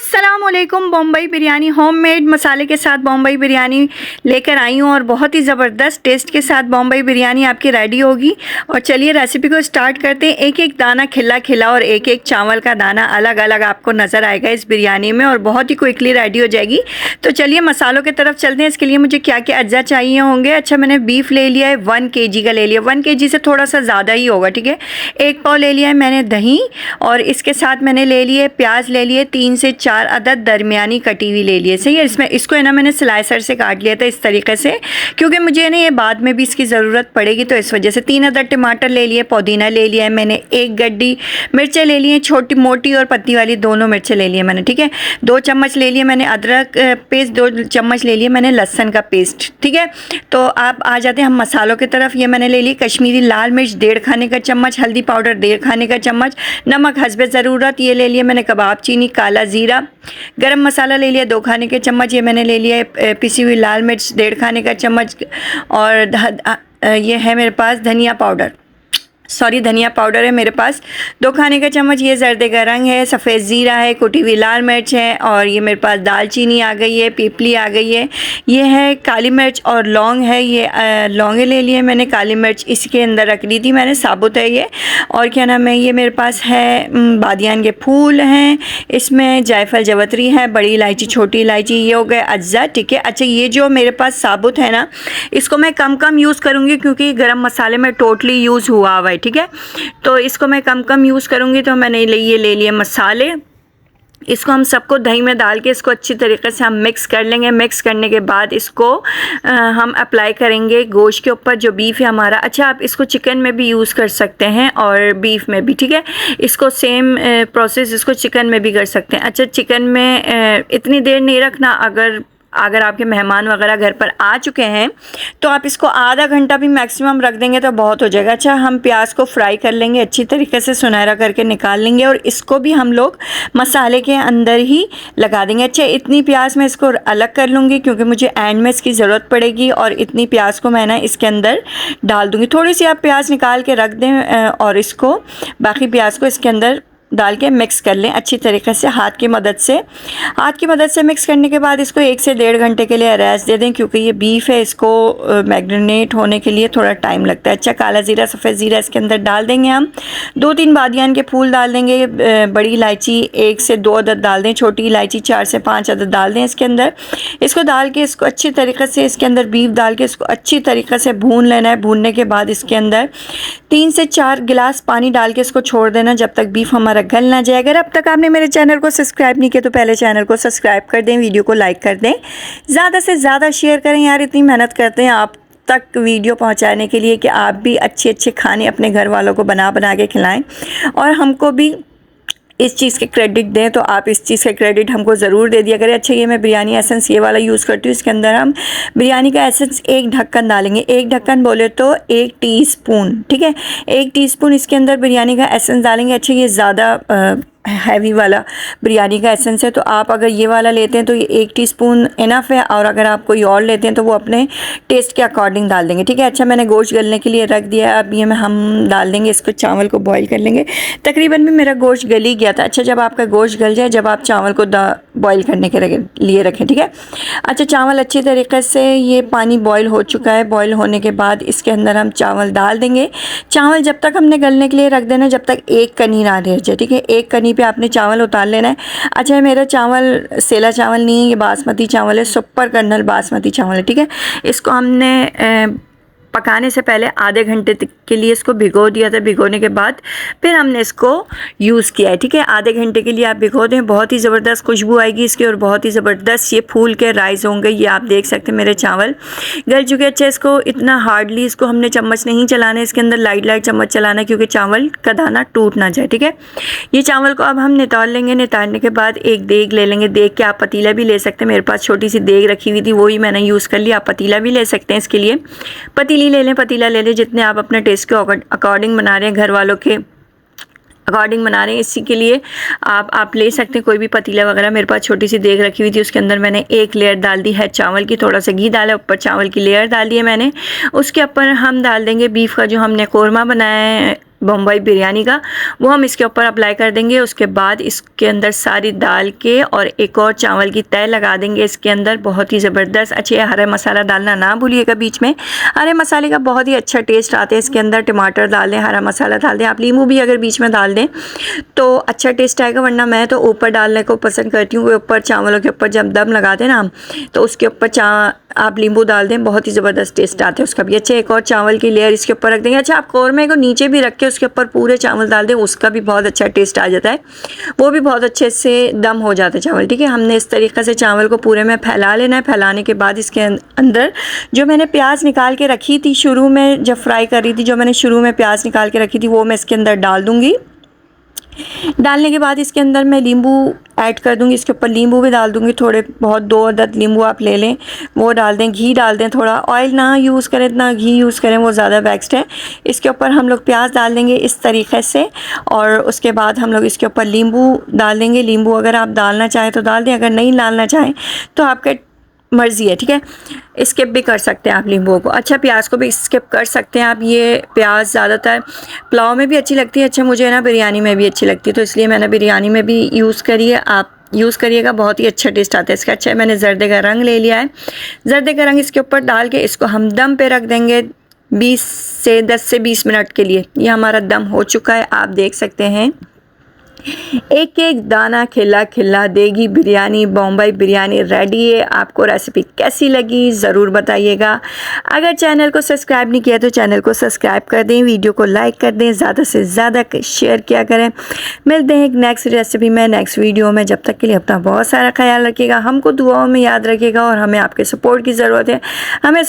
अस्सलामुअलैकुम। बॉम्बई बिरयानी होममेड मसाले के साथ बॉम्बई बिरयानी लेकर आई हूँ और बहुत ही ज़बरदस्त टेस्ट के साथ बॉम्बई बिरयानी आपकी रेडी होगी। और चलिए रेसिपी को स्टार्ट करते हैं। एक एक दाना खिला खिला और एक एक चावल का दाना अलग अलग आपको नज़र आएगा इस बिरयानी में और बहुत ही क्विकली रेडी हो जाएगी। तो चलिए मसालों की तरफ चलते हैं। इसके लिए मुझे क्या क्या अज्जा चाहिए होंगे। अच्छा, मैंने बीफ ले लिया है, 1 kg का ले लिया। 1 kg से थोड़ा सा ज़्यादा ही होगा, ठीक है। 1 पाव ले लिया है मैंने दही और इसके साथ मैंने ले लिए प्याज ले लिए 3 से 4 अदद दरमियानी कटी हुई ले लिए। सही है। इसको है ना मैंने स्लाइसर से काट लिया था इस तरीके से, क्योंकि मुझे ना ये बाद में भी इसकी ज़रूरत पड़ेगी, तो इस वजह से। 3 अदद टमाटर ले लिए, पुदीना ले लिया है मैंने, 1 गड्डी मिर्चें ले लिए, छोटी मोटी और पत्ती वाली दोनों मिर्चें ले लिए मैंने, ठीक है। 2 चम्मच ले लिए मैंने अदरक पेस्ट, 2 चम्मच ले लिए मैंने लहसुन का पेस्ट, ठीक है। तो आप आ जाते हैं हम मसालों की तरफ। ये मैंने ले ली कश्मीरी लाल मिर्च 1.5 खाने का चम्मच, हल्दी पाउडर 1.5 खाने का चम्मच, नमक हस्बे ज़रूरत ये ले लिए मैंने, कबाब चीनी, काला ज़ीरा, गरम मसाला ले लिया 2 खाने के चम्मच, ये मैंने ले लिया पिसी हुई लाल मिर्च 1.5 खाने का चम्मच, और ये है मेरे पास धनिया पाउडर है मेरे पास 2 खाने का चम्मच। ये जर्दे का रंग है, सफ़ेद ज़ीरा है, कुटी हुई लाल मिर्च है, और ये मेरे पास दालचीनी आ गई है, पीपली आ गई है, ये है काली मिर्च और लौंग है। ये लौंगे ले लिए मैंने, काली मिर्च इसके अंदर रख दी थी मैंने, साबुत है ये। और क्या नाम है, ये मेरे पास है बादियान के फूल हैं, इसमें जायफल जवतरी है, बड़ी इलायची, छोटी इलायची, ये हो गए अज्जा, ठीक है। अच्छा, ये जो मेरे पास साबुत है ना, इसको मैं कम यूज़ करूँगी क्योंकि गरम मसाले में टोटली यूज़ हुआ हुआ है, ठीक है। तो इसको मैं कम यूज़ करूँगी। तो मैंने ये ले लिए मसाले, इसको हम सबको दही में डाल के इसको अच्छी तरीके से हम मिक्स कर लेंगे। मिक्स करने के बाद इसको हम अप्लाई करेंगे गोश्त के ऊपर, जो बीफ है हमारा। अच्छा, आप इसको चिकन में भी यूज़ कर सकते हैं और बीफ में भी, ठीक है। इसको सेम प्रोसेस इसको चिकन में भी कर सकते हैं। अच्छा, चिकन में इतनी देर नहीं रखना। अगर आपके मेहमान वगैरह घर पर आ चुके हैं तो आप इसको आधा घंटा भी मैक्सिमम रख देंगे तो बहुत हो जाएगा। अच्छा, हम प्याज को फ्राई कर लेंगे अच्छी तरीके से, सुनहरा करके निकाल लेंगे और इसको भी हम लोग मसाले के अंदर ही लगा देंगे। अच्छा, इतनी प्याज मैं इसको अलग कर लूँगी क्योंकि मुझे एंड में इसकी ज़रूरत पड़ेगी, और इतनी प्याज को मैं ना इसके अंदर डाल दूँगी। थोड़ी सी आप प्याज निकाल के रख दें और इसको बाकी प्याज को इसके अंदर डाल के मिक्स कर लें अच्छी तरीके से हाथ की मदद से। मिक्स करने के बाद इसको 1 से 1.5 घंटे के लिए रेस्ट दे दें, क्योंकि ये बीफ है, इसको मैग्नेट होने के लिए थोड़ा टाइम लगता है। अच्छा, काला ज़ीरा, सफ़ेद ज़ीरा इसके अंदर डाल देंगे हम, 2-3 बादियान के फूल डाल देंगे, बड़ी इलायची 1 से 2 अदद डाल दें, छोटी इलायची 4 से 5 अदद डाल दें इसके अंदर। इसको डाल के इसको अच्छी तरीके से इसके अंदर बीफ डाल के इसको अच्छी तरीके से भून लेना है। भूनने के बाद इसके अंदर 3 से 4 गिलास पानी डाल के इसको छोड़ देना जब तक बीफ हमारा गल ना जाए। अगर अब तक आपने मेरे चैनल को सब्सक्राइब नहीं किया तो पहले चैनल को सब्सक्राइब कर दें, वीडियो को लाइक कर दें, ज़्यादा से ज़्यादा शेयर करें। यार, इतनी मेहनत करते हैं आप तक वीडियो पहुंचाने के लिए कि आप भी अच्छे खाने अपने घर वालों को बना के खिलाएं और हमको भी इस चीज़ के क्रेडिट दें। तो आप इस चीज़ का क्रेडिट हमको ज़रूर दे दिया करें। अच्छा, ये मैं बिरयानी एसेंस ये वाला यूज़ करती हूँ। इसके अंदर हम बिरयानी का एसेंस 1 ढक्कन डालेंगे। 1 ढक्कन बोले तो 1 टीस्पून, ठीक है। 1 टीस्पून इसके अंदर बिरयानी का एसेंस डालेंगे। अच्छा, ये ज़्यादा हैवी वाला बिरयानी का एसेंस है, तो आप अगर ये वाला लेते हैं तो ये 1 टीस्पून इनफ है, और अगर आप कोई और लेते हैं तो वो अपने टेस्ट के अकॉर्डिंग डाल देंगे, ठीक है। अच्छा, मैंने गोश्त गलने के लिए रख दिया। अब ये हम डाल देंगे इसको, चावल को बॉईल कर लेंगे। तकरीबन भी मेरा गोश्त गल ही गया था। अच्छा, जब आपका गोश्त गल जाए, जब आप चावल को बॉईल करने के लिए रखें, ठीक है। अच्छा, चावल अच्छी तरीके से ये पानी बॉईल हो चुका है। बॉईल होने के बाद इसके अंदर हम चावल डाल देंगे। चावल जब तक हमने गलने के लिए रख देना जब तक एक कनी ना रह जाए, ठीक है। एक कनी पे आपने चावल उतार लेना है। अच्छा, मेरा चावल सेला चावल नहीं है, ये बासमती चावल है, सुपर कर्नल बासमती चावल है, ठीक है। इसको हमने पकाने से पहले आधे घंटे के लिए इसको भिगो दिया था। भिगोने के बाद फिर हमने इसको यूज़ किया है, ठीक है। आधे घंटे के लिए आप भिगो दें, बहुत ही ज़बरदस्त खुशबू आएगी इसकी और बहुत ही ज़बरदस्त ये फूल के राइस होंगे। ये आप देख सकते हैं मेरे चावल गल चुके। अच्छा, इसको इतना हार्डली इसको हमने चम्मच नहीं चलाना है, इसके अंदर लाइट चम्मच चलाना है, क्योंकि चावल का दाना टूट ना जाए, ठीक है। ये चावल को अब हम नितार लेंगे। नितारने के बाद एक देग ले लेंगे। देग के आप पतीला भी ले सकते हैं, मेरे पास छोटी सी देग रखी हुई थी, वही मैंने यूज़ कर लिया। आप पतीला भी ले सकते हैं इसके लिए। पतीला ले लें जितने आप अपने टेस्ट के अकॉर्डिंग बना रहे हैं, घर वालों के अकॉर्डिंग बना रहे हैं, इसी के लिए आप ले सकते हैं कोई भी पतीला वगैरह। मेरे पास छोटी सी देग रखी हुई थी, उसके अंदर मैंने 1 लेयर डाल दी है चावल की, थोड़ा सा घी डाला, ऊपर चावल की लेयर डाल दी है मैंने। उसके ऊपर हम डाल देंगे बीफ का जो हमने कोरमा बनाया है बम्बई बिरयानी का, वो हम इसके ऊपर अप्लाई कर देंगे। उसके बाद इसके अंदर सारी डाल के और एक और चावल की तय लगा देंगे इसके अंदर, बहुत ही ज़बरदस्त। अच्छे हरा मसाला डालना ना भूलिएगा बीच में, हरे मसाले का बहुत ही अच्छा टेस्ट आता है इसके अंदर। टमाटर डाल दें, हरा मसाला डाल दें, आप नींबू भी अगर बीच में डाल दें तो अच्छा टेस्ट आएगा, वरना मैं तो ऊपर डालने को पसंद करती हूँ। ऊपर चावलों के ऊपर जब दम लगाते ना हम, तो उसके ऊपर आप नींबू डाल दें, बहुत ही ज़बरदस्त टेस्ट आता है उसका भी। अच्छा, एक और चावल की लेयर इसके ऊपर रख देंगे। अच्छा, आप कौरमे को नीचे भी रख के उसके ऊपर पूरे चावल डाल दें, उसका भी बहुत अच्छा टेस्ट आ जाता है, वो भी बहुत अच्छे से दम हो जाता है चावल। ठीक है, हमने इस तरीक़े से चावल को पूरे में फैला लेना है। फैलाने के बाद इसके अंदर जो मैंने प्याज निकाल के रखी थी शुरू में, जब फ्राई कर रही थी, जो मैंने शुरू में प्याज निकाल के रखी थी, वो मैं इसके अंदर डाल दूँगी। डालने के बाद इसके अंदर मैं नींबू ऐड कर दूंगी, इसके ऊपर नींबू भी डाल दूंगी, थोड़े बहुत 2 अदद नींबू आप ले लें, वो डाल दें। घी डाल दें, थोड़ा ऑयल ना यूज़ करें, इतना घी यूज़ करें वो ज़्यादा बेस्ट है। इसके ऊपर हम लोग प्याज डाल देंगे इस तरीक़े से, और उसके बाद हम लोग इसके ऊपर नींबू डाल देंगे। नींबू अगर आप डालना चाहें तो डाल दें, अगर नहीं डालना चाहें तो आपका मर्ज़ी है। ठीक है, स्किप भी कर सकते हैं आप नींबू को। अच्छा, प्याज को भी स्किप कर सकते हैं आप। ये प्याज ज़्यादातर पुलाव में भी अच्छी लगती है, अच्छा मुझे ना बिरयानी में भी अच्छी लगती है, तो इसलिए मैंने बिरयानी में भी यूज़ करी है, आप यूज़ करिएगा, बहुत ही अच्छा टेस्ट आता है इसका। अच्छा, मैंने जर्दे का रंग ले लिया है, जर्दे का रंग इसके ऊपर डाल के इसको हम दम पे रख देंगे 10 से 20 मिनट के लिए। ये हमारा दम हो चुका है, आप देख सकते हैं। एक एक दाना खिला खिला देगी बिरयानी, बॉम्बई बिरयानी रेडी है। आपको रेसिपी कैसी लगी ज़रूर बताइएगा। अगर चैनल को सब्सक्राइब नहीं किया तो चैनल को सब्सक्राइब कर दें, वीडियो को लाइक कर दें, ज़्यादा से ज़्यादा शेयर किया करें। मिलते हैं एक नेक्स्ट रेसिपी में, नेक्स्ट वीडियो में। जब तक के लिए अपना बहुत सारा ख्याल रखिएगा, हमको दुआओं में याद रखिएगा, और हमें आपके सपोर्ट की ज़रूरत है। हमें